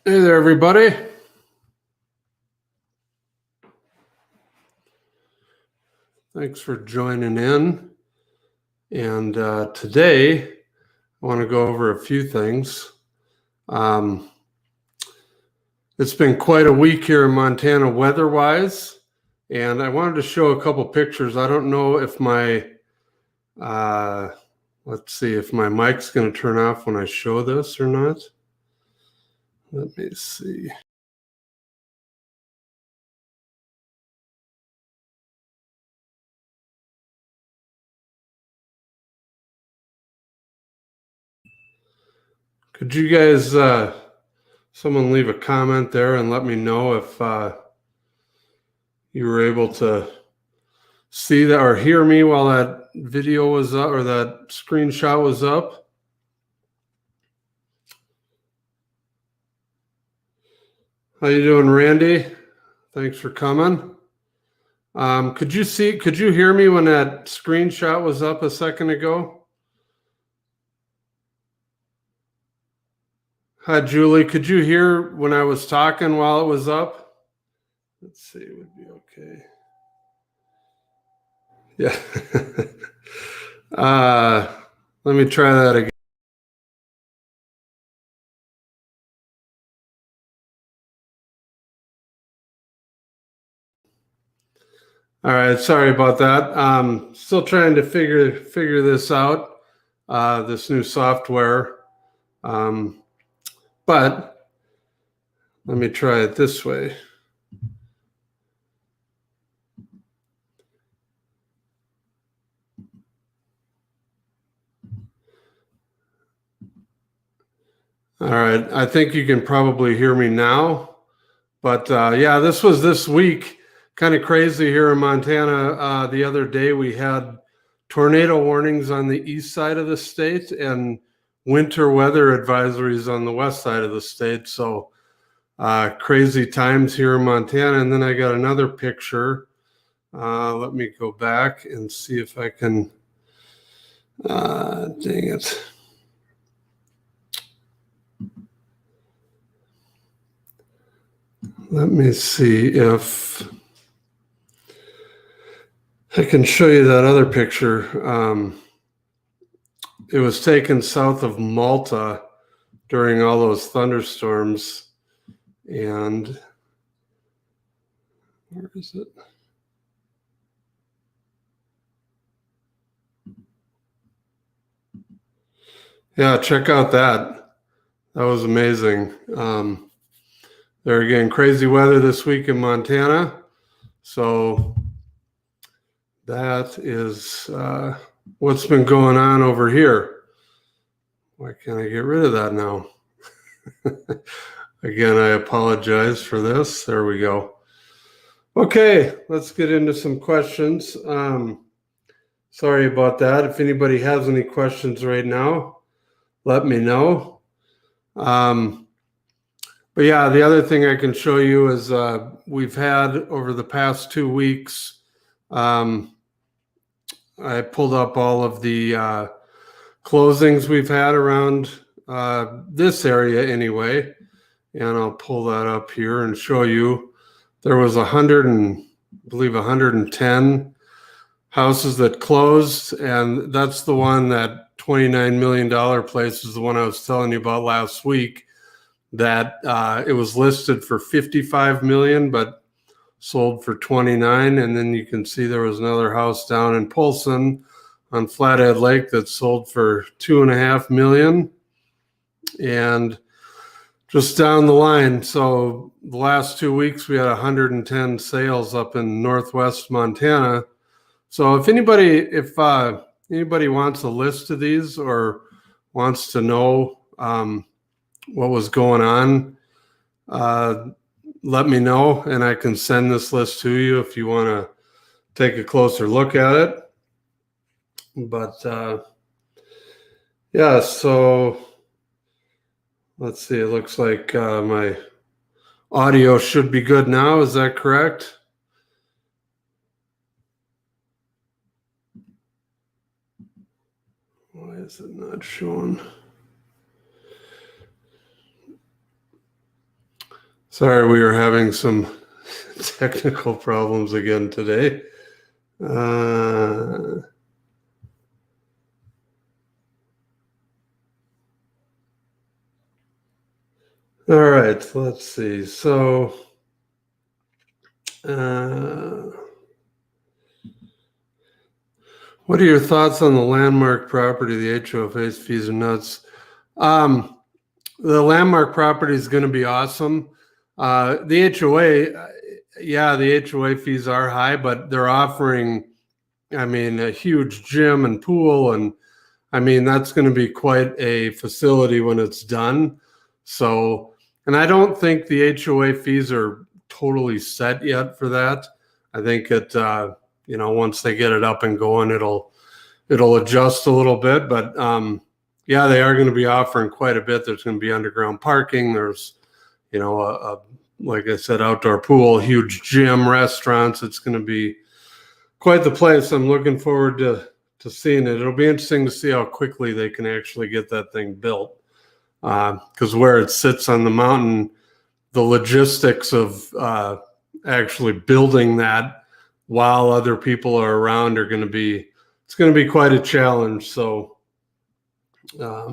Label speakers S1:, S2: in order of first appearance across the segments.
S1: Hey there, everybody. Thanks for joining in. And today, I want to go over a few things. It's been quite a week here in Montana weather-wise, and I wanted to show a couple pictures. I don't know if let's see if my mic's going to turn off when I show this or not. Let me see. Could you guys, someone leave a comment there and let me know if you were able to see that or hear me while that video was up or that screenshot was up? How you doing, Randy? Thanks for coming. Could you hear me when that screenshot was up a second ago? Hi, Julie. Could you hear when I was talking while it was up? Let's see, it would be okay. Yeah. Let me try that again. All right, sorry about that. Still trying to figure this out, this new software. But let me try it this way. All right, I think you can probably hear me now. But yeah, this was this week. Kind of crazy here in Montana. The other day we had tornado warnings on the east side of the state and winter weather advisories on the west side of the state. So crazy times here in Montana. And then I got another picture. Let me go back and see if I can. Dang it. Let me see if I can show you that other picture. It was taken south of Malta during all those thunderstorms. And where is it? Yeah, check out that. That was amazing. There again, crazy weather this week in Montana. So that is what's been going on over here. Why can't I get rid of that now? Again, I apologize for this. There we go. Okay, let's get into some questions. Sorry about that. If anybody has any questions right now, let me know. But yeah, the other thing I can show you is we've had over the past 2 weeks, I pulled up all of the closings we've had around this area anyway. And I'll pull that up here and show you. There was 110 houses that closed, and that's the one, that $29 million place is the one I was telling you about last week, that it was listed for 55 million, but sold for 29. And then you can see there was another house down in Polson on Flathead Lake that sold for 2.5 million. And just down the line. So the last 2 weeks, we had 110 sales up in Northwest Montana. So if anybody wants a list of these or wants to know what was going on, let me know, and I can send this list to you if you want to take a closer look at it. But yeah, so let's see. It looks like my audio should be good now. Is that correct? Why is it not showing? Sorry, we are having some technical problems again today. All right, let's see. So, what are your thoughts on the landmark property? The HOFA's fees are nuts. The landmark property is going to be awesome. The HOA, yeah, the HOA fees are high, but they're offering, I mean, a huge gym and pool, and I mean, that's going to be quite a facility when it's done. So, and I don't think the HOA fees are totally set yet for that. I think it, once they get it up and going, it'll adjust a little bit. But yeah, they are going to be offering quite a bit. There's going to be underground parking. There's, like I said, outdoor pool, huge gym, restaurants. It's going to be quite the place. I'm looking forward to seeing it. It'll be interesting to see how quickly they can actually get that thing built. Because where it sits on the mountain, the logistics of actually building that while other people are around are going to be, it's going to be quite a challenge. So, yeah,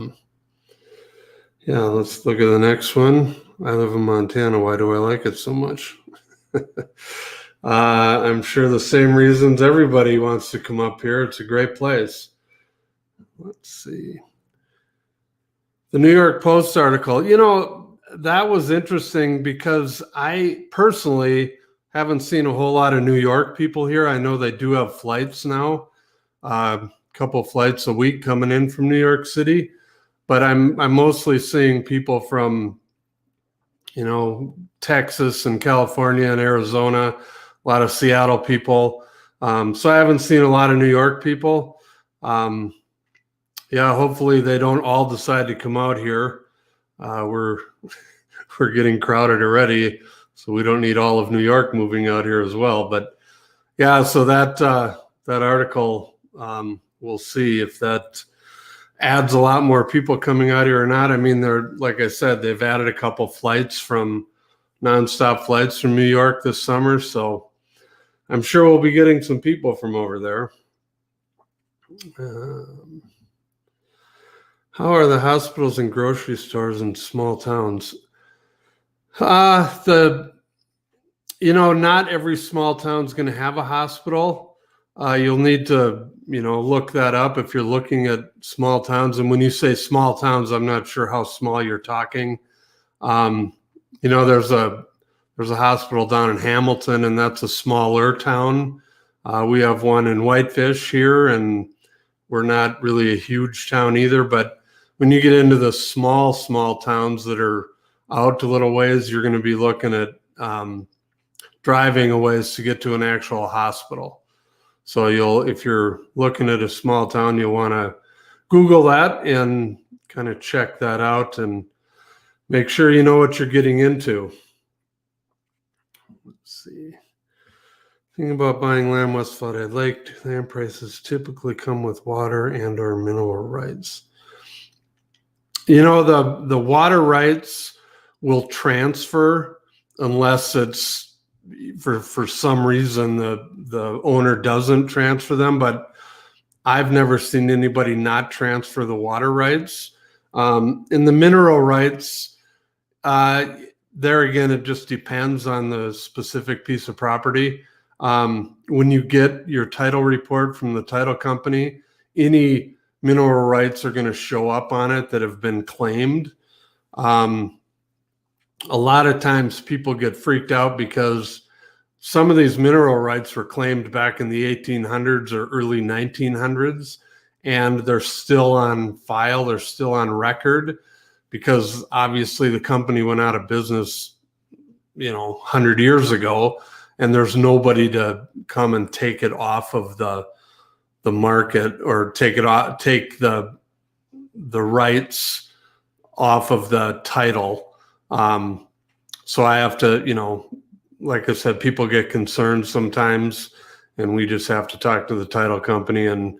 S1: let's look at the next one. I live in Montana. Why do I like it so much? I'm sure the same reasons everybody wants to come up here. It's a great place. Let's see. The New York Post article, that was interesting because I personally haven't seen a whole lot of New York people here. I know they do have flights now, a couple flights a week coming in from New York City, but I'm mostly seeing people from, Texas and California and Arizona, a lot of Seattle people. So I haven't seen a lot of New York people. Yeah, hopefully they don't all decide to come out here. We're getting crowded already, so we don't need all of New York moving out here as well. But yeah, so that article, we'll see if that adds a lot more people coming out here or not. I mean, they're, like I said, they've added a couple flights from nonstop flights from New York this summer, so I'm sure we'll be getting some people from over there. How are the hospitals and grocery stores in small towns? Not every small town is going to have a hospital. You'll need to, look that up if you're looking at small towns. And when you say small towns, I'm not sure how small you're talking. There's a hospital down in Hamilton, and that's a smaller town. We have one in Whitefish here, and we're not really a huge town either. But when you get into the small towns that are out a little ways, you're going to be looking at driving a ways to get to an actual hospital. So if you're looking at a small town, you'll want to Google that and kind of check that out and make sure you know what you're getting into. Let's see. Thinking about buying land west Floodhead Lake, land prices typically come with water and or mineral rights. The water rights will transfer unless it's for some reason the owner doesn't transfer them, but I've never seen anybody not transfer the water rights. In the mineral rights, there again, it just depends on the specific piece of property. When you get your title report from the title company, any mineral rights are going to show up on it that have been claimed. A lot of times people get freaked out because some of these mineral rights were claimed back in the 1800s or early 1900s, and they're still on file, they're still on record, because obviously the company went out of business, 100 years ago, and there's nobody to come and take it off of the market or take the rights off of the title. So I have to, like I said, people get concerned sometimes, and we just have to talk to the title company and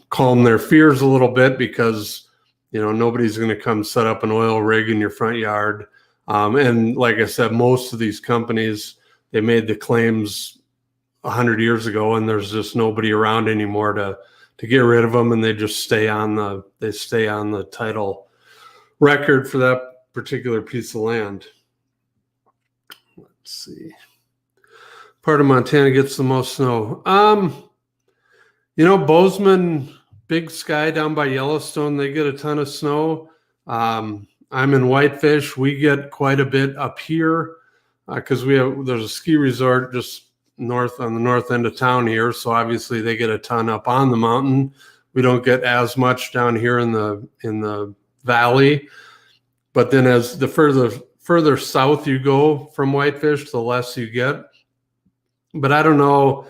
S1: calm their fears a little bit, because, nobody's going to come set up an oil rig in your front yard And like I said, most of these companies, they made the claims 100 years ago, and there's just nobody around anymore to get rid of them, and they just stay on the title record for that particular piece of land. Let's see. Part of Montana gets the most snow. Bozeman, Big Sky down by Yellowstone, they get a ton of snow. I'm in Whitefish. We get quite a bit up here because there's a ski resort just on the north end of town here. So obviously they get a ton up on the mountain. We don't get as much down here in the valley. But then as the further south you go from Whitefish, the less you get. But I don't know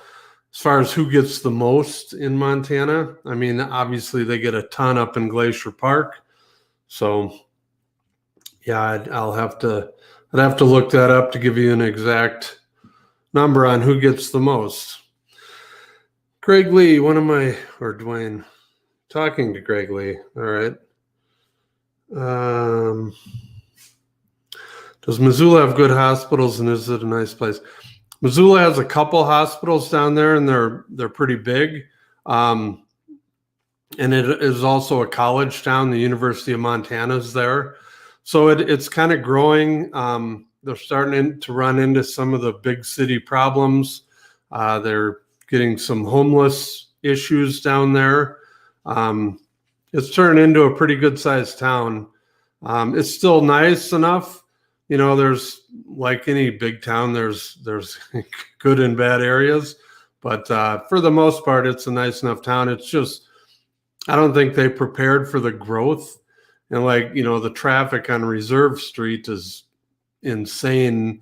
S1: as far as who gets the most in Montana. I mean, obviously they get a ton up in Glacier Park. So yeah, I'd have to look that up to give you an exact number on who gets the most. Greg Lee, Dwayne, talking to Greg Lee. All right. Does Missoula have good hospitals, and is it a nice place? Missoula has a couple hospitals down there, and they're pretty big. And it is also a college town. The University of Montana is there. So it's kind of growing. They're starting to run into some of the big city problems. They're getting some homeless issues down there. It's turned into a pretty good sized town. It's still nice enough. There's, like any big town, there's good and bad areas, but for the most part, it's a nice enough town. It's just, I don't think they prepared for the growth. And the traffic on Reserve Street is insane,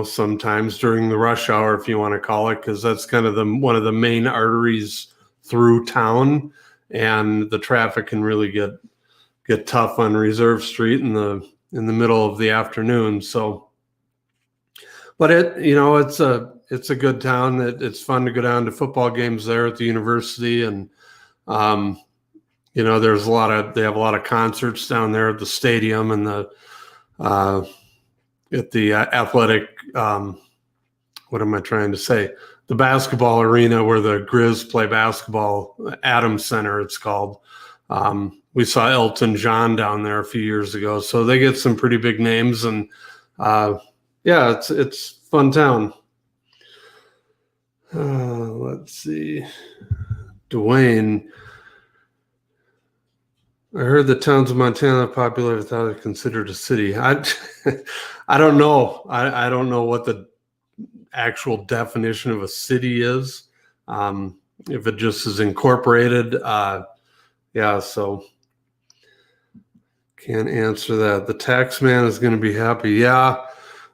S1: sometimes during the rush hour, if you want to call it, because that's kind of one of the main arteries through town, and the traffic can really get tough on Reserve Street in the middle of the afternoon. So, but it's a good town. It's fun to go down to football games there at the university, and there's they have a lot of concerts down there at the stadium and at the athletic, what am I trying to say? The basketball arena where the Grizz play basketball, Adams Center it's called. We saw Elton John down there a few years ago. So they get some pretty big names, and it's a fun town. Let's see. Dwayne. I heard the towns of Montana are popular without it considered a city. I don't know. I don't know what the actual definition of a city is. If it just is incorporated, so can't answer that. The tax man is going to be happy. Yeah,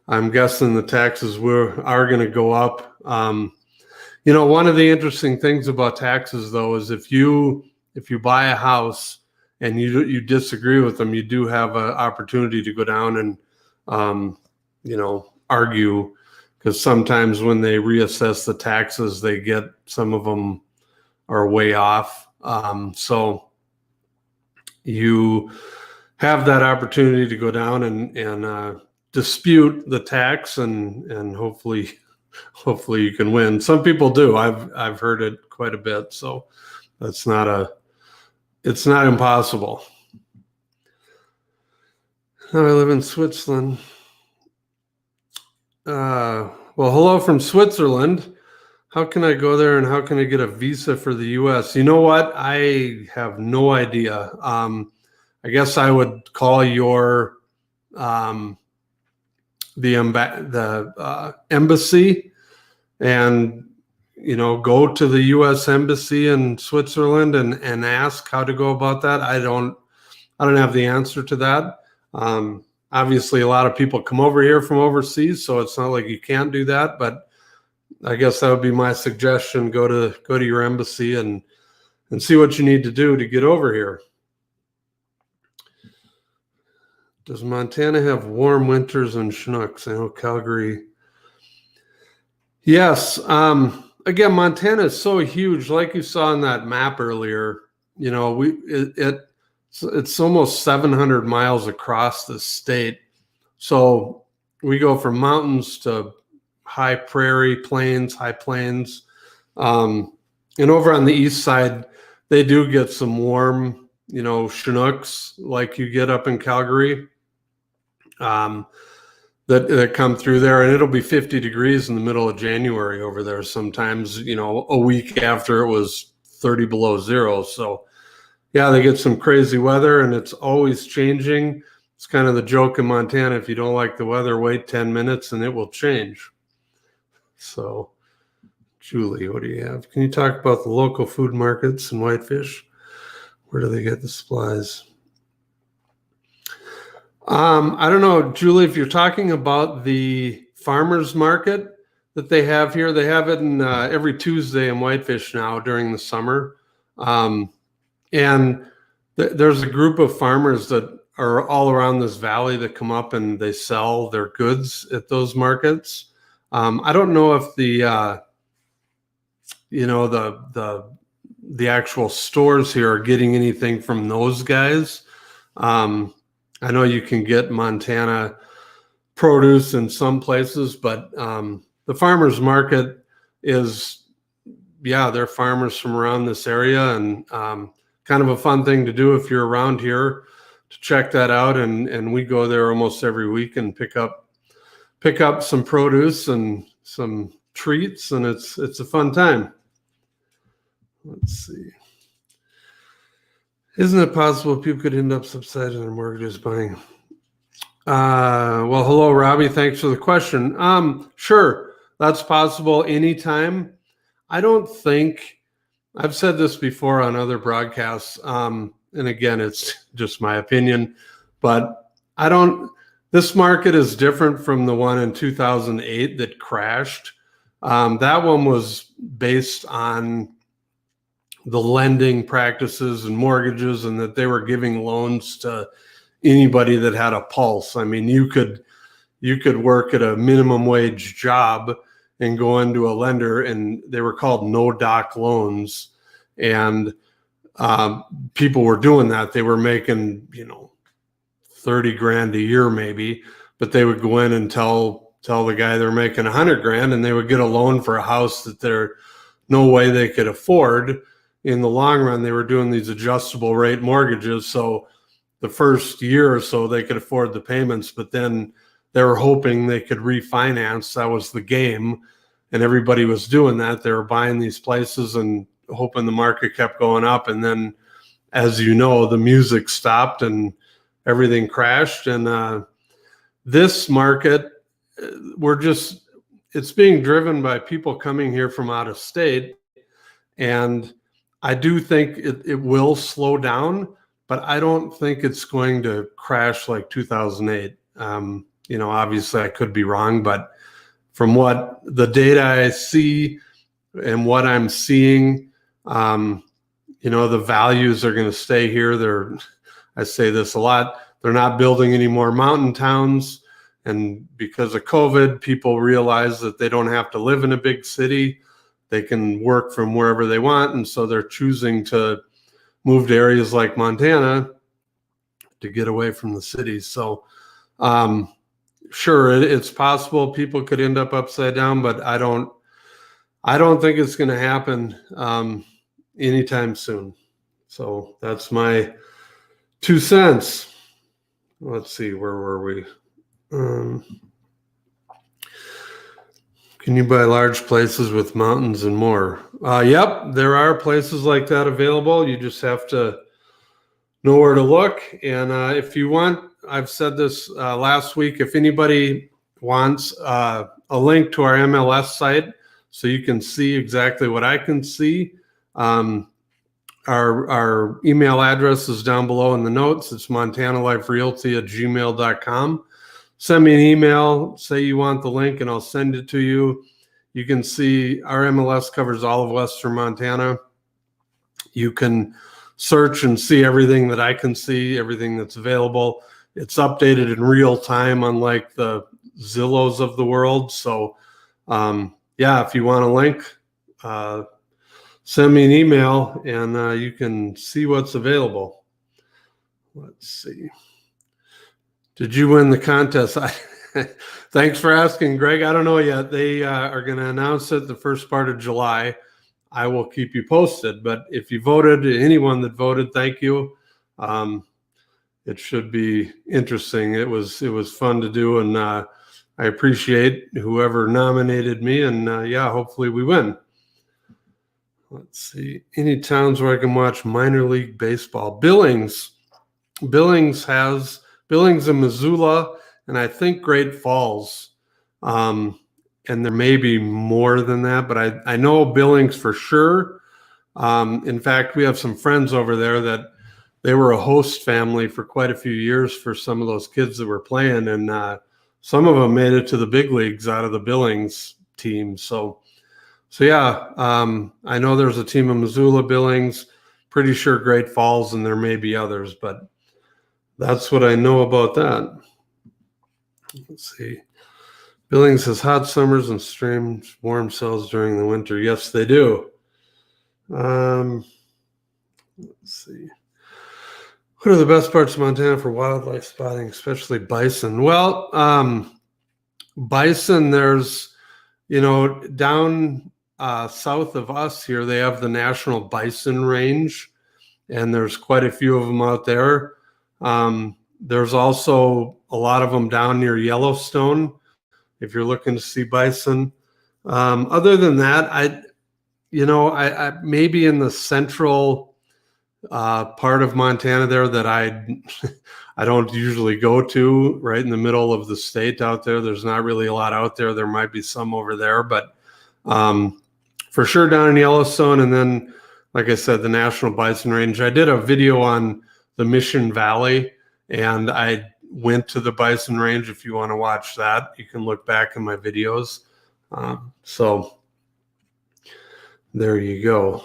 S1: I'm guessing the taxes are going to go up. One of the interesting things about taxes, though, is if you buy a house and you disagree with them, you do have an opportunity to go down and argue, because sometimes when they reassess the taxes, some of them are way off. So you have that opportunity to go down and dispute the tax, and hopefully you can win. Some people do. I've heard it quite a bit, so it's not impossible. Now I live in Switzerland. Well, hello from Switzerland. How can I go there, and how can I get a visa for the U.S.? You know what? I have no idea. I guess I would call your the embassy and go to the U.S. embassy in Switzerland and ask how to go about that. I don't have the answer to that. Obviously, a lot of people come over here from overseas, so it's not like you can't do that. But I guess that would be my suggestion: go to your embassy and see what you need to do to get over here. Does Montana have warm winters and Chinooks? I know Calgary. Yes. Again, Montana is so huge, like you saw on that map earlier. It's almost 700 miles across the state. So we go from mountains to high prairie, plains, high plains. And over on the east side, they do get some warm, Chinooks like you get up in Calgary, that come through there. And it'll be 50 degrees in the middle of January over there sometimes, a week after it was 30 below zero. So yeah, they get some crazy weather, and it's always changing. It's kind of the joke in Montana. If you don't like the weather, wait 10 minutes and it will change. So, Julie, what do you have? Can you talk about the local food markets and Whitefish? Where do they get the supplies? I don't know, Julie, if you're talking about the farmers market that they have here. They have it in every Tuesday in Whitefish now during the summer. And there's a group of farmers that are all around this valley that come up and they sell their goods at those markets. I don't know if the actual stores here are getting anything from those guys. I know you can get Montana produce in some places, but the farmers market is, they're farmers from around this area, and kind of a fun thing to do if you're around here to check that out. And we go there almost every week and pick up some produce and some treats, and it's a fun time. Let's see. Isn't it possible people could end up subsidizing their mortgages buying? Well, hello, Robbie. Thanks for the question. Sure, that's possible anytime. I don't think, I've said this before on other broadcasts, and again, it's just my opinion, but this market is different from the one in 2008 that crashed. That one was based on the lending practices and mortgages, and that they were giving loans to anybody that had a pulse. I mean, you could work at a minimum wage job and go into a lender, and they were called no doc loans. And people were doing that. They were making, 30 grand a year maybe, but they would go in and tell the guy they're making 100 grand, and they would get a loan for a house that there no way they could afford. In the long run, they were doing these adjustable rate mortgages. So the first year or so they could afford the payments, but then they were hoping they could refinance. That was the game. And everybody was doing that. They were buying these places and hoping the market kept going up. And then, as you know, the music stopped and everything crashed. And this market, it's being driven by people coming here from out of state. And I do think it will slow down, but I don't think it's going to crash like 2008. Obviously I could be wrong, but from what the data I see and what I'm seeing, the values are going to stay here. I say this a lot, they're not building any more mountain towns. And because of COVID, people realize that they don't have to live in a big city. They can work from wherever they want. And so they're choosing to move to areas like Montana to get away from the cities. So sure, it's possible people could end up upside down, but I don't think it's going to happen anytime soon. So that's my 2 cents. Let's see, where were we? Can you buy large places with mountains and more? Yep, there are places like that available. You just have to know where to look. And if you want, I've said this last week, if anybody wants a link to our MLS site so you can see exactly what I can see, our email address is down below in the notes. It's montanaliferealty@gmail.com. Send me an email, say you want the link, and I'll send it to you. You can see our MLS covers all of Western Montana. You can search and see everything that I can see, everything that's available. It's updated in real time, unlike the Zillows of the world. So, if you want a link, send me an email and you can see what's available. Let's see. Did you win the contest? Thanks for asking, Greg. I don't know yet. They are going to announce it the first part of July. I will keep you posted. But if you voted, anyone that voted, thank you. It should be interesting. It was fun to do, and I appreciate whoever nominated me. And yeah, hopefully we win. Let's see. Any towns where I can watch minor league baseball? Billings and Missoula, and I think Great Falls. And there may be more than that, but I know Billings for sure. In fact, we have some friends over there that they were a host family for quite a few years for some of those kids that were playing, and some of them made it to the big leagues out of the Billings team. So yeah, I know there's a team in Missoula, Billings, pretty sure Great Falls, and there may be others, but that's what I know about that. Let's see. Billings has hot summers and strange warm cells during the winter. Yes, they do. Let's see. What are the best parts of Montana for wildlife spotting, especially bison? Well, bison, there's, down south of us here, they have the National Bison Range, and there's quite a few of them out there. There's also a lot of them down near Yellowstone if you're looking to see bison. Other than that, I maybe in the central part of Montana there that I don't usually go to, right in the middle of the state out there. There's not really a lot out there. There might be some over there, but for sure down in Yellowstone. And then, like I said, the National Bison Range. I did a video on the Mission Valley, and I went to the bison range. If you want to watch that, you can look back in my videos. So there you go.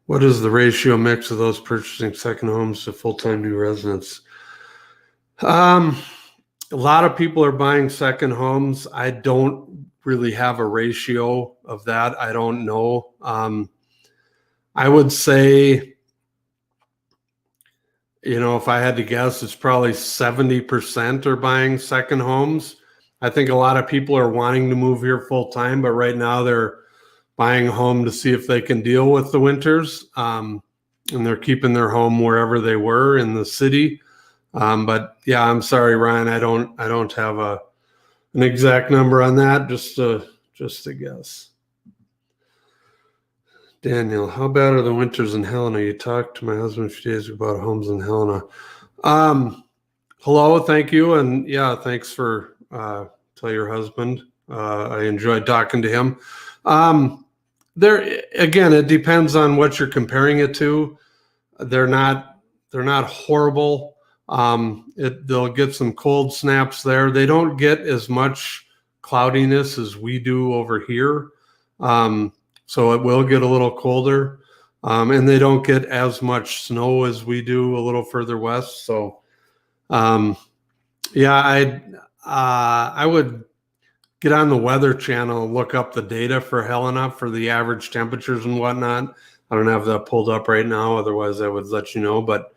S1: What is the ratio mix of those purchasing second homes to full-time new residents? A lot of people are buying second homes. I don't really have a ratio of that. I don't know. I would say, if I had to guess, it's probably 70% are buying second homes. I think a lot of people are wanting to move here full time, but right now they're buying a home to see if they can deal with the winters. And they're keeping their home wherever they were in the city. But yeah, I'm sorry, Ryan, I don't have an exact number on that, just a guess. Daniel, how bad are the winters in Helena? You talked to my husband a few days ago about homes in Helena. Hello, thank you. And yeah, thanks for tell your husband. I enjoyed talking to him. There again, it depends on what you're comparing it to. They're not horrible. They'll get some cold snaps there. They don't get as much cloudiness as we do over here. So it will get a little colder, and they don't get as much snow as we do a little further west. So, yeah, I would get on the Weather Channel and look up the data for Helena for the average temperatures and whatnot. I don't have that pulled up right now. Otherwise, I would let you know. But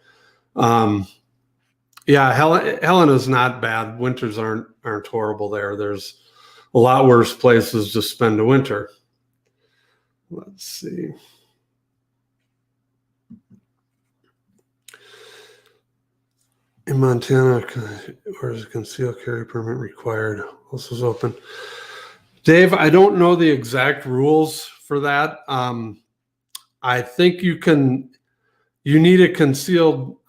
S1: yeah, Helena's not bad. Winters aren't horrible there. There's a lot worse places to spend a winter. Let's see. In Montana, or is a concealed carry permit required? This is open. Dave, I don't know the exact rules for that. I think you need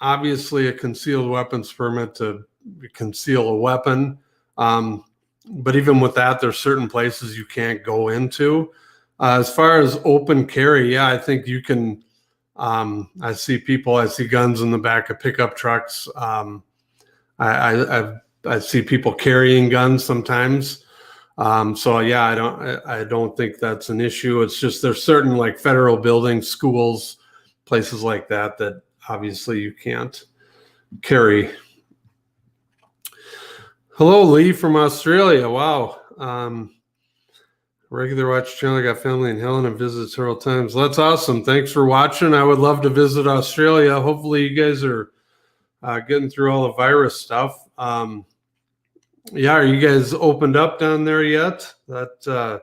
S1: obviously a concealed weapons permit to conceal a weapon. But even with that, there's certain places you can't go into. As far as open carry, yeah, I think you can. I see guns in the back of pickup trucks. I see people carrying guns sometimes. So yeah, I don't think that's an issue. It's just there's certain like federal buildings, schools, places like that obviously you can't carry. Hello, Lee from Australia. Wow. Regular watch channel. I got family in Helena and visited several times. That's awesome. Thanks for watching. I would love to visit Australia. Hopefully you guys are getting through all the virus stuff. Yeah, are you guys opened up down there yet? That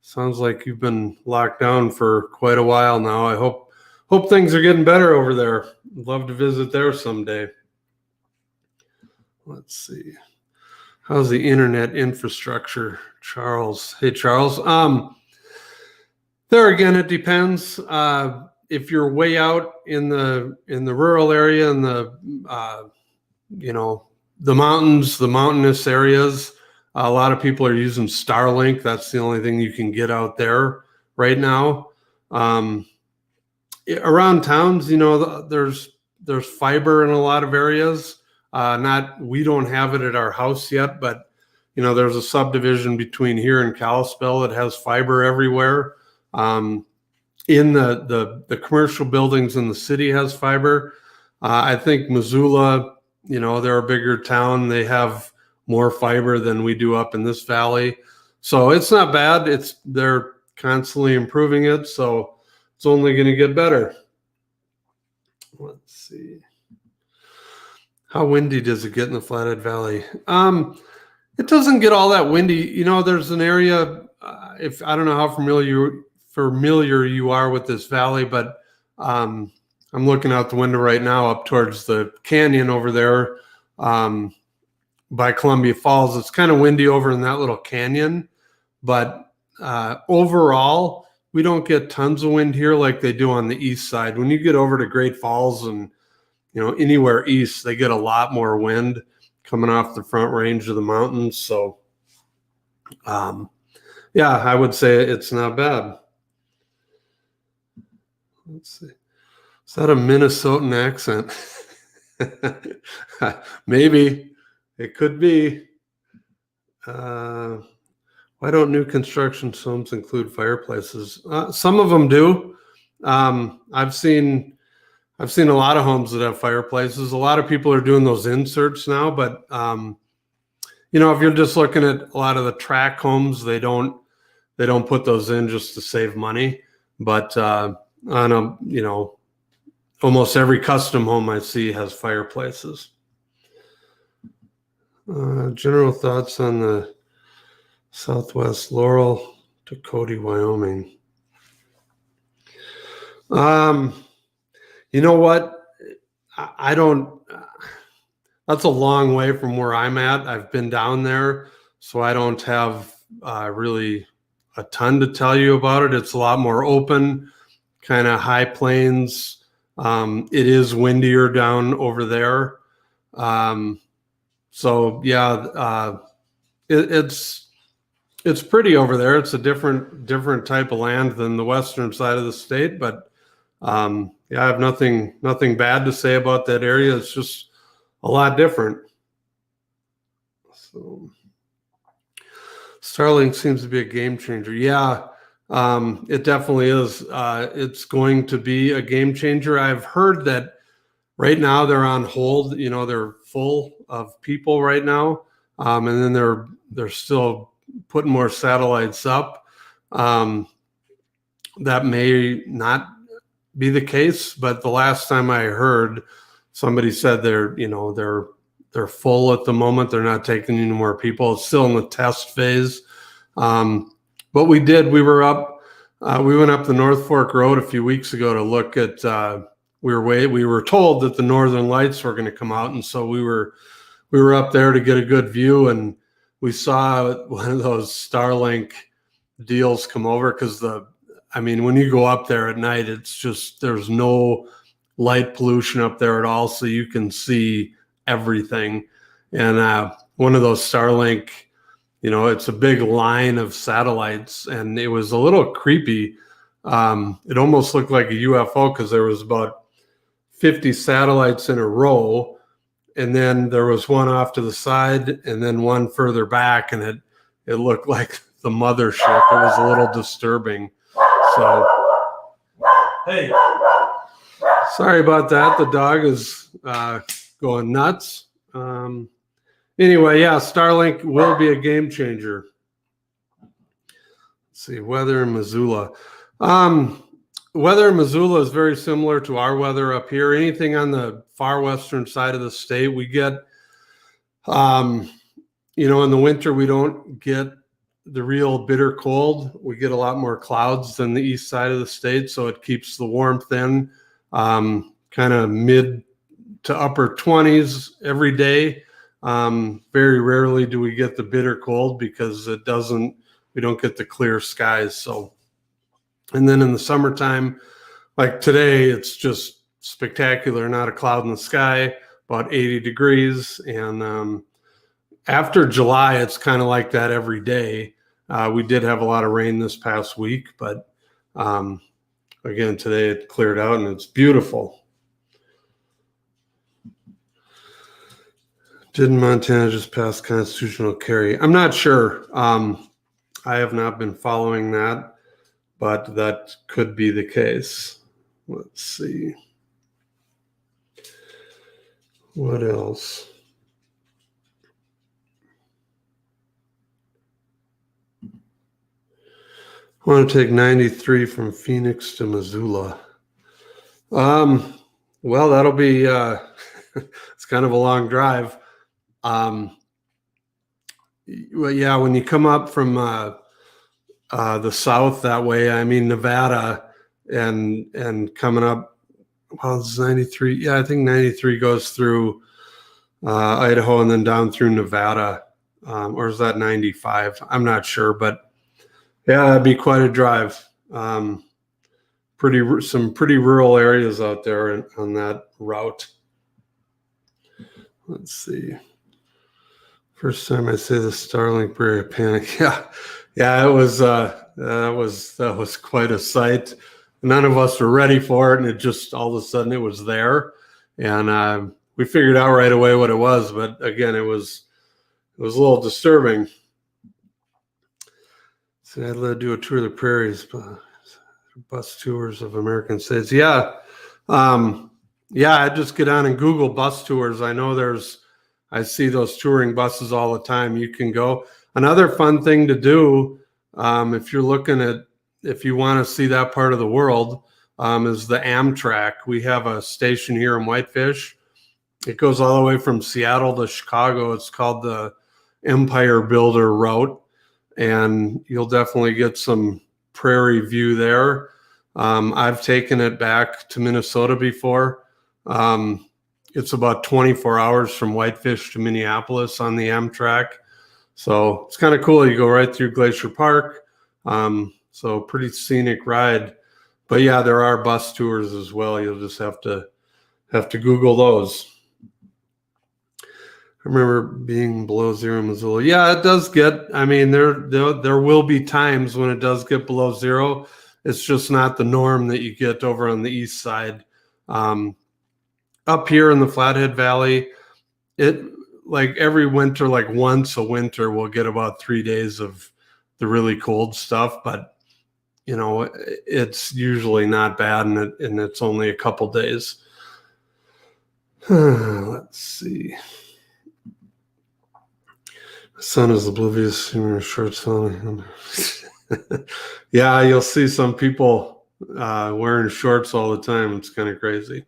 S1: sounds like you've been locked down for quite a while now. I hope things are getting better over there. I'd love to visit there someday. Let's see. How's the internet infrastructure, Charles? Hey, Charles. There again, it depends. If you're way out in the rural area and the the mountains, the mountainous areas, a lot of people are using Starlink. That's the only thing you can get out there right now. Around towns, there's fiber in a lot of areas. We don't have it at our house yet, but there's a subdivision between here and Kalispell that has fiber everywhere. In the commercial buildings in the city has fiber. I think Missoula, they're a bigger town. They have more fiber than we do up in this valley. So it's not bad. They're constantly improving it. So it's only going to get better. Let's see. How windy does it get in the Flathead Valley? It doesn't get all that windy. There's an area, if I don't know how familiar you are with this valley, but I'm looking out the window right now up towards the canyon over there by Columbia Falls. It's kind of windy over in that little canyon, but overall, we don't get tons of wind here like they do on the east side. When you get over to Great Falls and anywhere east, they get a lot more wind coming off the front range of the mountains. So yeah, I would say it's not bad. Let's see. Is that a Minnesotan accent? Maybe. It could be. Why don't new construction homes include fireplaces? Some of them do. I've seen a lot of homes that have fireplaces. A lot of people are doing those inserts now, but if you're just looking at a lot of the tract homes, they don't put those in just to save money. But on almost every custom home I see has fireplaces. General thoughts on the Southwest Laurel to Cody, Wyoming. You know what? I don't. That's a long way from where I'm at. I've been down there, so I don't have really a ton to tell you about it. It's a lot more open, kind of high plains. It is windier down over there. So yeah, it's pretty over there. It's a different type of land than the western side of the state, but yeah, I have nothing bad to say about that area. It's just a lot different. So Starlink seems to be a game changer. Yeah, it definitely is. It's going to be a game changer. I've heard that right now they're on hold. They're full of people right now, and then they're still putting more satellites up. That may not be the case, but the last time I heard, somebody said they're full at the moment. They're not taking any more people. It's still in the test phase. But we went up the North Fork Road a few weeks ago to look at, we were told that the Northern Lights were going to come out. And so we were up there to get a good view, and we saw one of those Starlink deals come over because when you go up there at night, it's just, there's no light pollution up there at all. So you can see everything. And one of those Starlink, it's a big line of satellites, and it was a little creepy. It almost looked like a UFO because there was about 50 satellites in a row, and then there was one off to the side and then one further back, and it looked like the mothership. It was a little disturbing. So, hey, sorry about that. The dog is going nuts. Anyway, yeah, Starlink will be a game changer. Let's see, weather in Missoula. Weather in Missoula is very similar to our weather up here. Anything on the far western side of the state, we get, in the winter, we don't get the real bitter cold. We get a lot more clouds than the east side of the state, so it keeps the warmth in, kind of mid to upper 20s every day. Very rarely do we get the bitter cold because we don't get the clear skies. So, and then in the summertime, like today, it's just spectacular, not a cloud in the sky, about 80 degrees. And after July, it's kind of like that every day. We did have a lot of rain this past week, but again, today it cleared out and it's beautiful. Didn't Montana just pass constitutional carry? I'm not sure. I have not been following that, but that could be the case. Let's see. What else? I want to take 93 from Phoenix to Missoula. Well, that'll be, it's kind of a long drive. Well, yeah, when you come up from the south that way, I mean, Nevada and coming up, well, it's 93. Yeah, I think 93 goes through Idaho and then down through Nevada. Or is that 95? I'm not sure, but yeah, that'd be quite a drive. Some pretty rural areas out there on that route. Let's see. First time I say the Starlink Prairie panic. Yeah, it was that was quite a sight. None of us were ready for it, and it just all of a sudden it was there, and we figured out right away what it was. But again, it was a little disturbing. So I'd love to do a tour of the prairies, bus tours of American states. Yeah, I just get on and Google bus tours. I see those touring buses all the time. You can go. Another fun thing to do, if you want to see that part of the world, is the Amtrak. We have a station here in Whitefish. It goes all the way from Seattle to Chicago. It's called the Empire Builder Route, and you'll definitely get some prairie view there. I've taken it back to Minnesota before. It's about 24 hours from Whitefish to Minneapolis on the Amtrak. So it's kind of cool. You go right through Glacier Park. So pretty scenic ride. But yeah, there are bus tours as well. You'll just have to Google those. I remember being below zero in Missoula. Yeah, it does get, I mean, there will be times when it does get below zero. It's just not the norm that you get over on the east side. Up here in the Flathead Valley, it like every winter, like once a winter, we'll get about 3 days of the really cold stuff, but it's usually not bad, and it's only a couple days. Let's see. The sun is oblivious in your shorts on. Yeah, you'll see some people wearing shorts all the time. It's kind of crazy.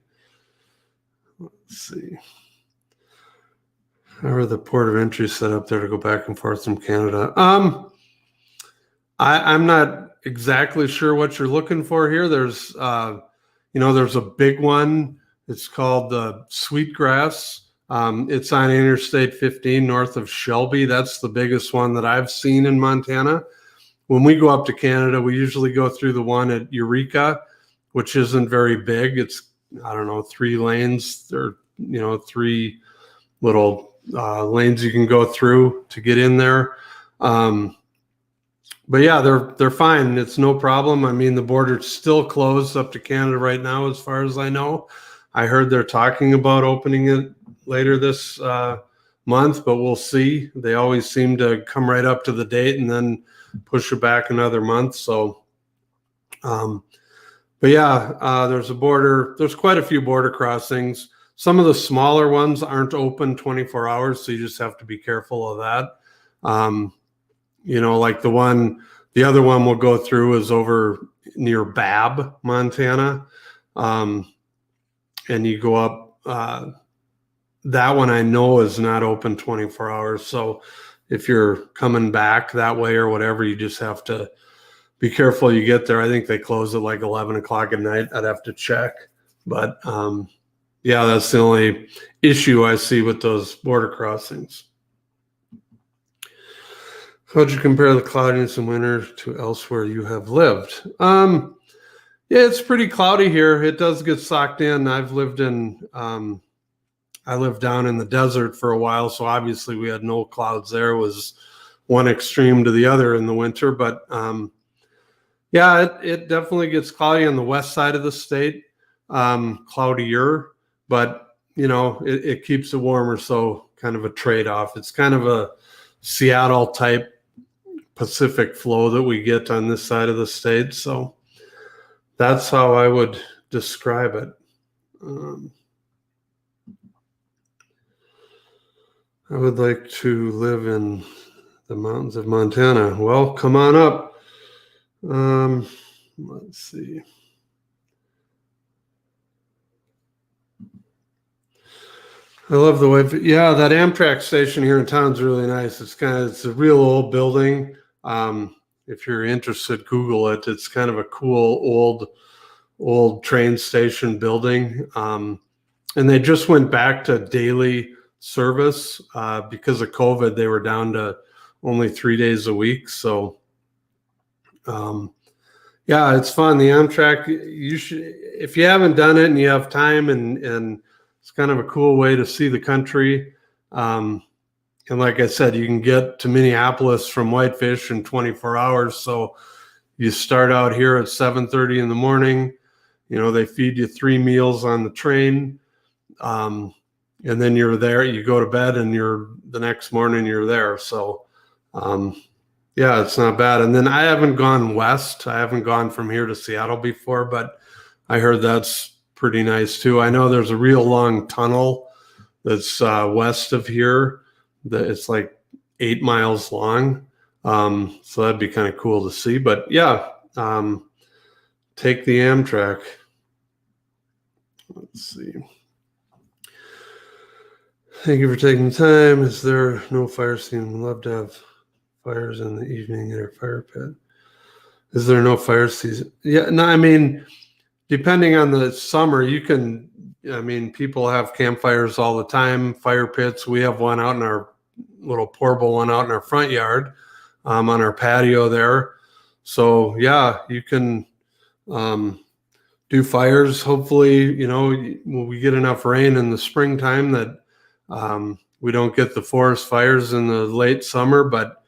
S1: Let's see. How are the port of entry set up there to go back and forth from Canada? I'm not exactly sure what you're looking for here. There's there's a big one. It's called the Sweetgrass. It's on Interstate 15 north of Shelby. That's the biggest one that I've seen in Montana. When we go up to Canada, we usually go through the one at Eureka, which isn't very big. It's, 3 lanes or, 3 little lanes you can go through to get in there. But yeah, they're fine. It's no problem. I mean, the border's still closed up to Canada right now, as far as I know. I heard they're talking about opening it later this month, but we'll see. They always seem to come right up to the date and then push it back another month. So, but yeah, there's a border. There's quite a few border crossings. Some of the smaller ones aren't open 24 hours, so you just have to be careful of that. Like the one The other one we'll go through is over near Babb, Montana. And you go up, that one I know is not open 24 hours. So if you're coming back that way or whatever, you just have to be careful you get there. I think they close at like 11 o'clock at night. I'd have to check. But yeah, that's the only issue I see with those border crossings. How would you compare the cloudiness in winter to elsewhere you have lived? Yeah, it's pretty cloudy here. It does get socked in. I lived down in the desert for a while, so obviously we had no clouds there. It was one extreme to the other in the winter, but yeah, it definitely gets cloudy on the west side of the state, cloudier, but it keeps it warmer, so kind of a trade-off. It's kind of a Seattle type Pacific flow that we get on this side of the state, so that's how I would describe it. I would like to live in the mountains of Montana. Well, come on up. Let's see. I love the way, yeah, that Amtrak station here in town is really nice. It's a real old building. If you're interested, Google it. It's kind of a cool old train station building. And they just went back to daily service because of COVID. They were down to only 3 days a week. So yeah, it's fun. The Amtrak, you should, if you haven't done it and you have time, and it's kind of a cool way to see the country. And like I said, you can get to Minneapolis from Whitefish in 24 hours. So you start out here at 7:30 in the morning. They feed you 3 meals on the train. And then you're there, you go to bed, and the next morning you're there. So yeah, it's not bad. And then I haven't gone west. I haven't gone from here to Seattle before, but I heard that's pretty nice too. I know there's a real long tunnel that's west of here that it's like 8 miles long. So that'd be kind of cool to see. But yeah, take the Amtrak. Let's see. Thank you for taking the time. Is there no fire scene? We'd love to have fires in the evening at our fire pit. Is there no fire season? Yeah, no, I mean, depending on the summer, people have campfires all the time, fire pits. We have one out in our little portable one out in our front yard, on our patio there. So yeah, you can do fires. Hopefully, when we get enough rain in the springtime that we don't get the forest fires in the late summer, but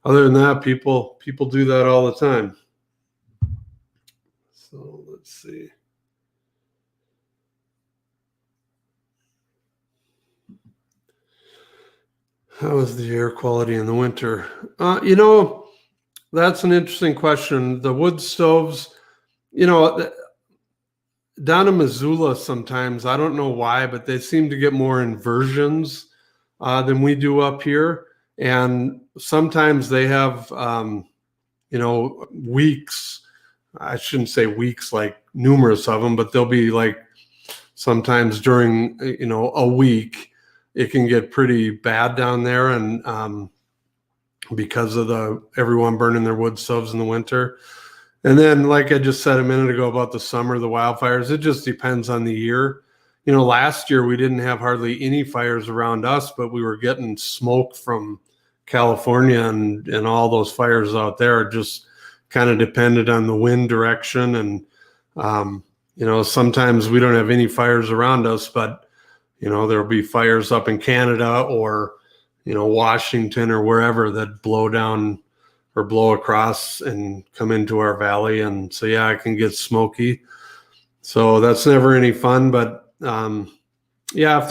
S1: other than that, people do that all the time. So let's see. How is the air quality in the winter? That's an interesting question. The wood stoves, down in Missoula sometimes, I don't know why, but they seem to get more inversions than we do up here. And sometimes they have, weeks. I shouldn't say weeks, like numerous of them, but they'll be like sometimes during, a week, it can get pretty bad down there. And because of everyone burning their wood stoves in the winter. And then, like I just said a minute ago about the summer, the wildfires, it just depends on the year. Last year we didn't have hardly any fires around us, but we were getting smoke from California, and all those fires out there just kind of depended on the wind direction. And, sometimes we don't have any fires around us, but, there'll be fires up in Canada or, Washington or wherever that blow down or blow across and come into our valley. And so, yeah, it can get smoky. So that's never any fun, but, yeah, if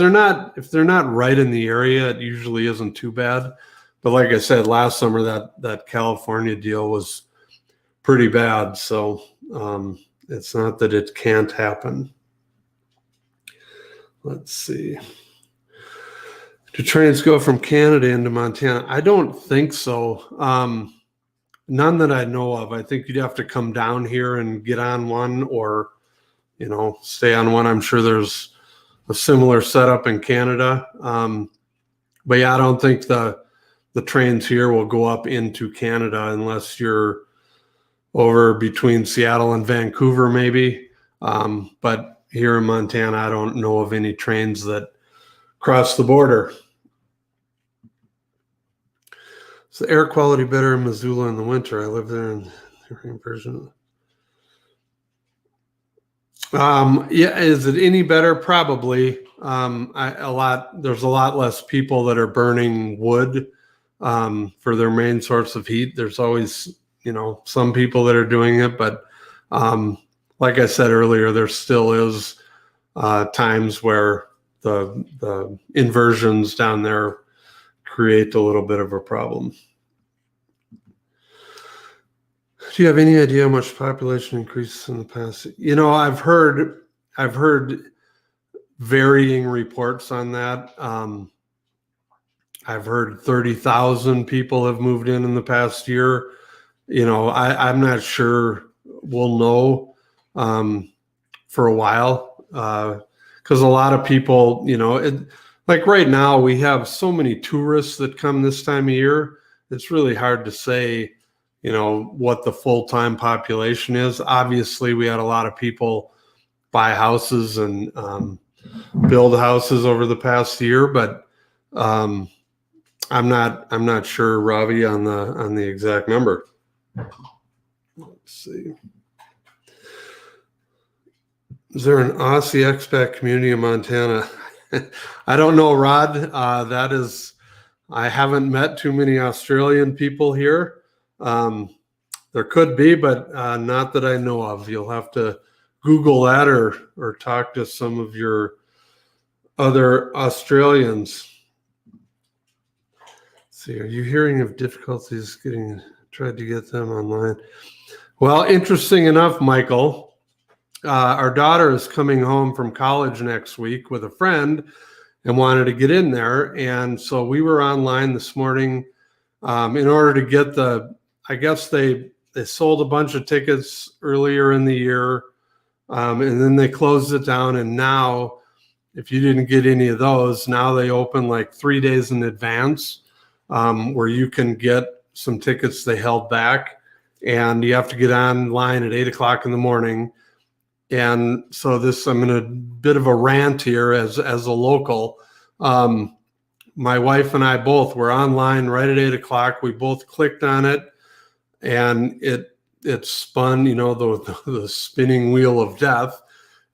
S1: they're not right in the area, it usually isn't too bad. But like I said, last summer, that California deal was pretty bad. So it's not that it can't happen. Let's see. Do trains go from Canada into Montana? I don't think so. None that I know of. I think you'd have to come down here and get on one, or stay on one. I'm sure there's a similar setup in Canada. But yeah, I don't think the trains here will go up into Canada unless you're over between Seattle and Vancouver, maybe. But here in Montana, I don't know of any trains that cross the border. Is the air quality better in Missoula in the winter? I live there in the version. Yeah, is it any better? Probably. There's a lot less people that are burning wood for their main source of heat. There's always, some people that are doing it, but like I said earlier, there still is times where the inversions down there create a little bit of a problem. Do you have any idea how much population increases in the past? I've heard varying reports on that. I've heard 30,000 people have moved in the past year. I'm not sure we'll know for a while because a lot of people, like right now, we have so many tourists that come this time of year. It's really hard to say, what the full-time population is. Obviously, we had a lot of people buy houses and build houses over the past year, but I'm not sure, Ravi, on the exact number. Let's see. Is there an Aussie expat community in Montana? I don't know, Rod. I haven't met too many Australian people here. There could be, but not that I know of. You'll have to Google that or talk to some of your other Australians. Let's see, are you hearing of difficulties tried to get them online? Well, interesting enough, Michael, our daughter is coming home from college next week with a friend and wanted to get in there. And so we were online this morning in order to get I guess they sold a bunch of tickets earlier in the year, and then they closed it down. And now, if you didn't get any of those, now they open like 3 days in advance, where you can get some tickets they held back, and you have to get online at 8:00 in the morning. And so I'm in a bit of a rant here as a local. My wife and I both were online right at 8:00. We both clicked on it, and it spun, the spinning wheel of death.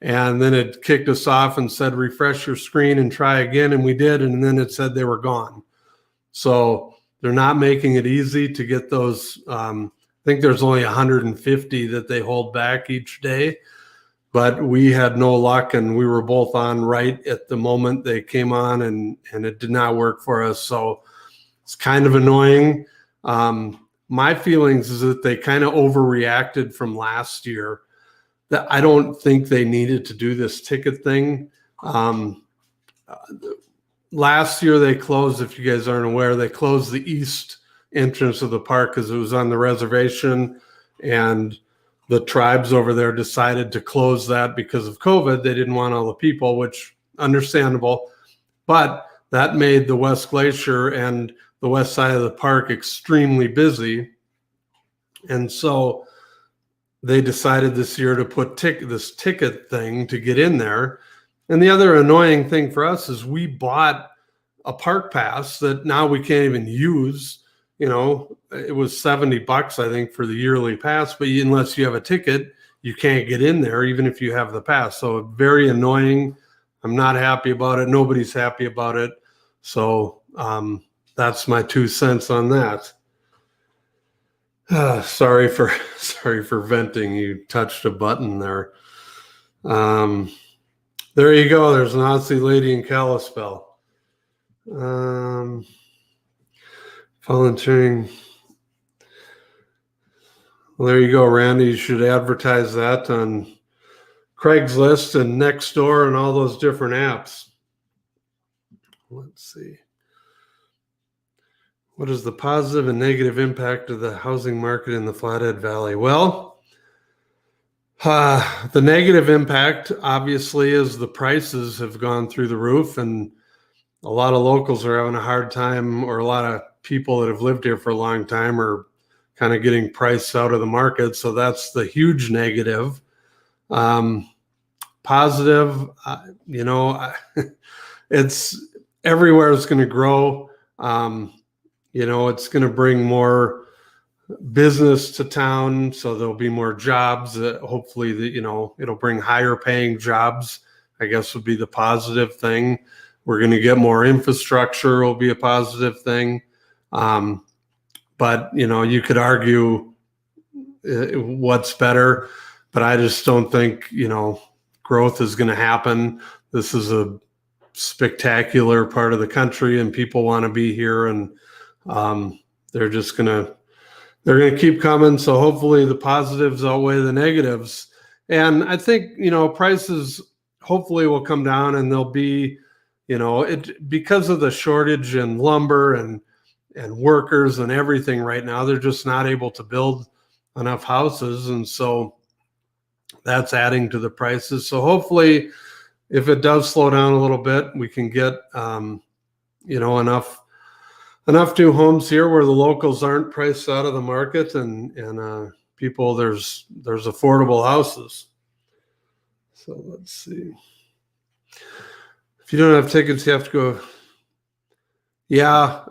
S1: And then it kicked us off and said, refresh your screen and try again. And we did. And then it said they were gone. So they're not making it easy to get those. I think there's only 150 that they hold back each day. But we had no luck, and we were both on right at the moment they came on, and it did not work for us. So it's kind of annoying. My feelings is that they kind of overreacted from last year. That I don't think they needed to do this ticket thing. Last year they closed, if you guys aren't aware, they closed the east entrance of the park because it was on the reservation, and the tribes over there decided to close that because of COVID. They didn't want all the people, which understandable, but that made the West Glacier and the west side of the park extremely busy. And so they decided this year to put this ticket thing to get in there. And the other annoying thing for us is we bought a park pass that now we can't even use. It was $70, I think, for the yearly pass, but unless you have a ticket, you can't get in there, even if you have the pass. So very annoying. I'm not happy about it. Nobody's happy about it. So that's my 2 cents on that. Sorry for venting. You touched a button there. There you go. There's an Aussie lady in Kalispell. Volunteering. Well, there you go, Randy. You should advertise that on Craigslist and Nextdoor and all those different apps. Let's see. What is the positive and negative impact of the housing market in the Flathead Valley? Well, the negative impact obviously is the prices have gone through the roof, and a lot of locals are having a hard time, or a lot of people that have lived here for a long time are kind of getting priced out of the market. So that's the huge negative. Um, Positive, it's everywhere is going to grow. It's going to bring more business to town, so there'll be more jobs. Hopefully, it'll bring higher paying jobs, I guess would be the positive thing. We're going to get more infrastructure, will be a positive thing. But you could argue what's better, but I just don't think growth is going to happen. This is a spectacular part of the country, and people want to be here, and they're just they're going to keep coming. So hopefully the positives outweigh the negatives. And I think, prices hopefully will come down, and they'll be, because of the shortage in lumber and workers and everything right now, they're just not able to build enough houses. And so that's adding to the prices. So hopefully if it does slow down a little bit, we can get, enough new homes here where the locals aren't priced out of the market, and people, there's affordable houses. So let's see. If you don't have tickets, you have to go. Yeah,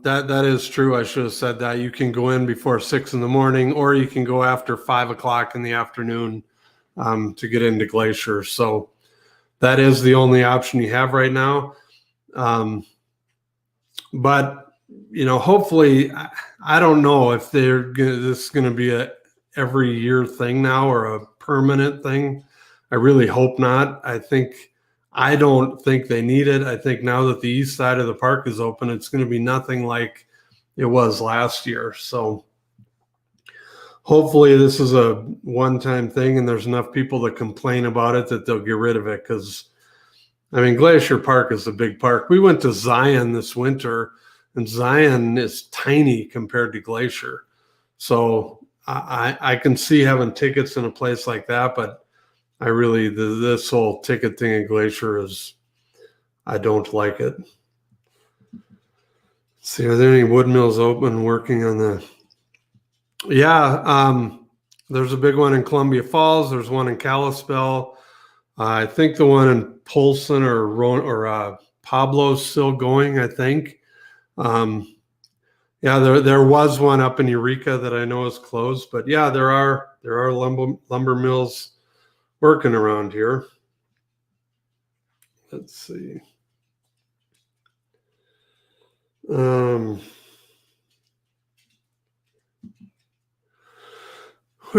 S1: that is true. I should have said that. You can go in before 6 a.m, or you can go after 5 o'clock in the afternoon to get into Glacier. So that is the only option you have right now. But hopefully, I don't know if this is going to be a every year thing now, or a permanent thing. I really hope not. I don't think they need it. I think now that the east side of the park is open, it's going to be nothing like it was last year. So hopefully this is a one-time thing, and there's enough people that complain about it that they'll get rid of it. Because Glacier Park is a big park. We went to Zion this winter, and Zion is tiny compared to Glacier. So I can see having tickets in a place like that, but I really, this whole ticket thing in Glacier I don't like it. Let's see, are there any wood mills open working on the? Yeah, there's a big one in Columbia Falls. There's one in Kalispell. I think the one in Polson or Pablo's still going, I think. Yeah, there was one up in Eureka that I know is closed, but yeah, there are lumber mills working around here. Let's see. What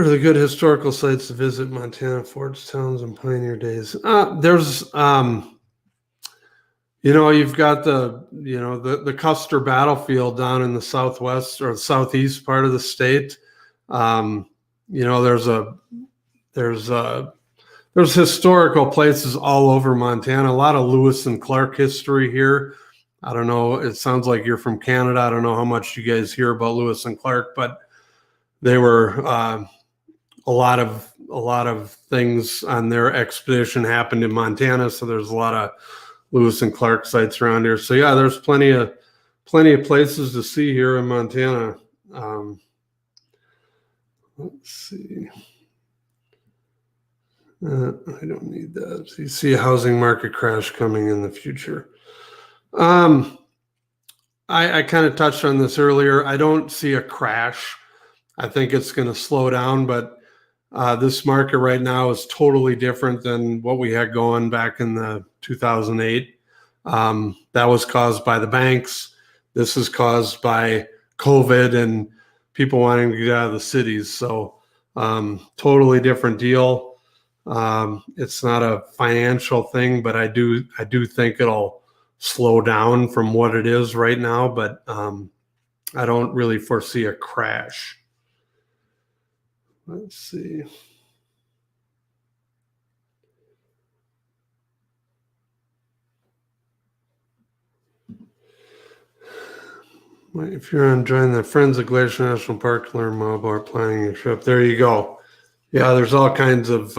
S1: are the good historical sites to visit Montana, forts, towns, and pioneer days? There's you've got the Custer battlefield down in the southwest or southeast part of the state. There's historical places all over Montana. A lot of Lewis and Clark history here. I don't know. It sounds like you're from Canada. I don't know how much you guys hear about Lewis and Clark, but they were a lot of things on their expedition happened in Montana. So there's a lot of Lewis and Clark sites around here. So yeah, there's plenty of places to see here in Montana. Let's see. I don't need that. So you see a housing market crash coming in the future. I kind of touched on this earlier. I don't see a crash. I think it's going to slow down, but this market right now is totally different than what we had going back in the 2008. That was caused by the banks. This is caused by COVID and people wanting to get out of the cities. So totally different deal. It's not a financial thing, but I do think it'll slow down from what it is right now, but I don't really foresee a crash. Let's see. If you're enjoying the Friends of Glacier National Park to learn more about planning your trip, there you go. Yeah, there's all kinds of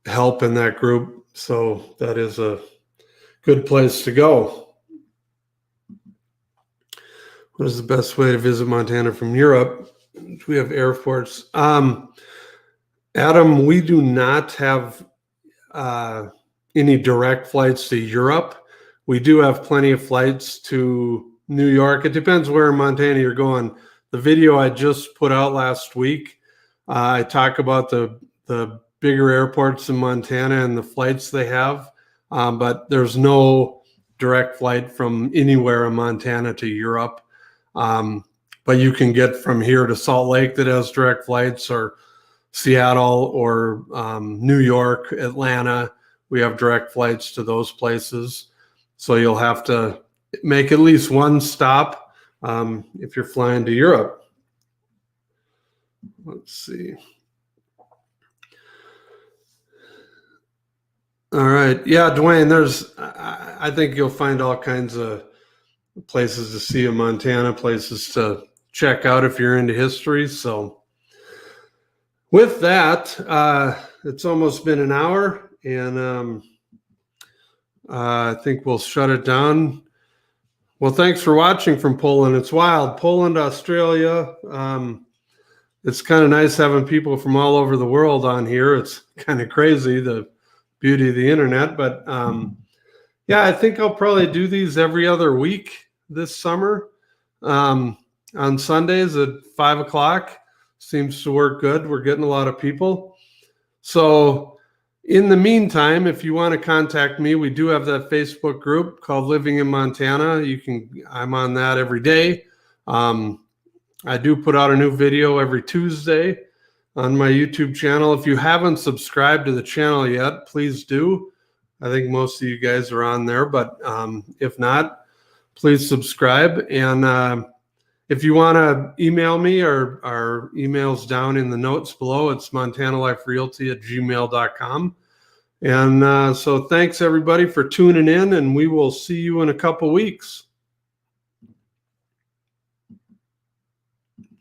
S1: help in that group. So that is a good place to go. What is the best way to visit Montana from Europe? Do we have airports? Adam, we do not have any direct flights to Europe. We do have plenty of flights to New York. It depends where in Montana you're going. The video I just put out last week, I talk about the bigger airports in Montana and the flights they have, but there's no direct flight from anywhere in Montana to Europe. But you can get from here to Salt Lake that has direct flights, or Seattle, or New York, Atlanta. We have direct flights to those places. So you'll have to make at least one stop if you're flying to Europe. Let's see. All right. Yeah, Dwayne, I think you'll find all kinds of places to see in Montana, places to check out if you're into history. So with that, it's almost been an hour, and I think we'll shut it down. Well, thanks for watching from Poland. It's wild. Poland, Australia. It's kind of nice having people from all over the world on here. It's kind of crazy, the beauty of the internet. But yeah, I think I'll probably do these every other week this summer on Sundays at 5 o'clock. Seems to work good. We're getting a lot of people. So in the meantime, if you want to contact me, we do have that Facebook group called Living in Montana. I'm on that every day. I do put out a new video every Tuesday on my YouTube channel. If you haven't subscribed to the channel yet, please do. I think most of you guys are on there, but if not, please subscribe. And if you want to email me, our email's down in the notes below. It's montanaliferealty@gmail.com. And so thanks everybody for tuning in, and we will see you in a couple weeks.